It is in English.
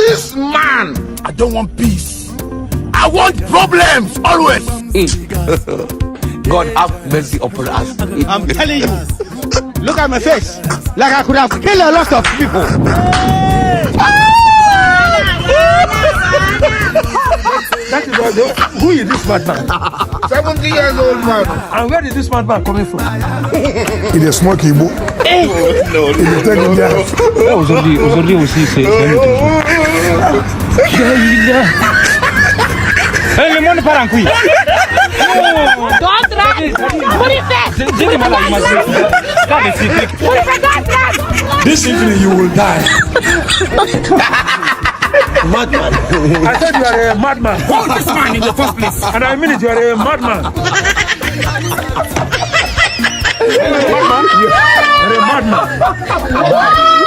This man, I don't want peace. I want problems always. God have mercy upon us. I'm telling you. Look at my face. Like I could have killed a lot of people. That is why who is this madman? 70 years old man. And where is this madman coming from? Il est smart qui beau. No. Il est très bien. Aujourd'hui aussi c'est le monde part en couille. This evening you will die. Madman. I said you are a madman. Hold this man in the first place. And I mean it, you are a madman. You are a madman.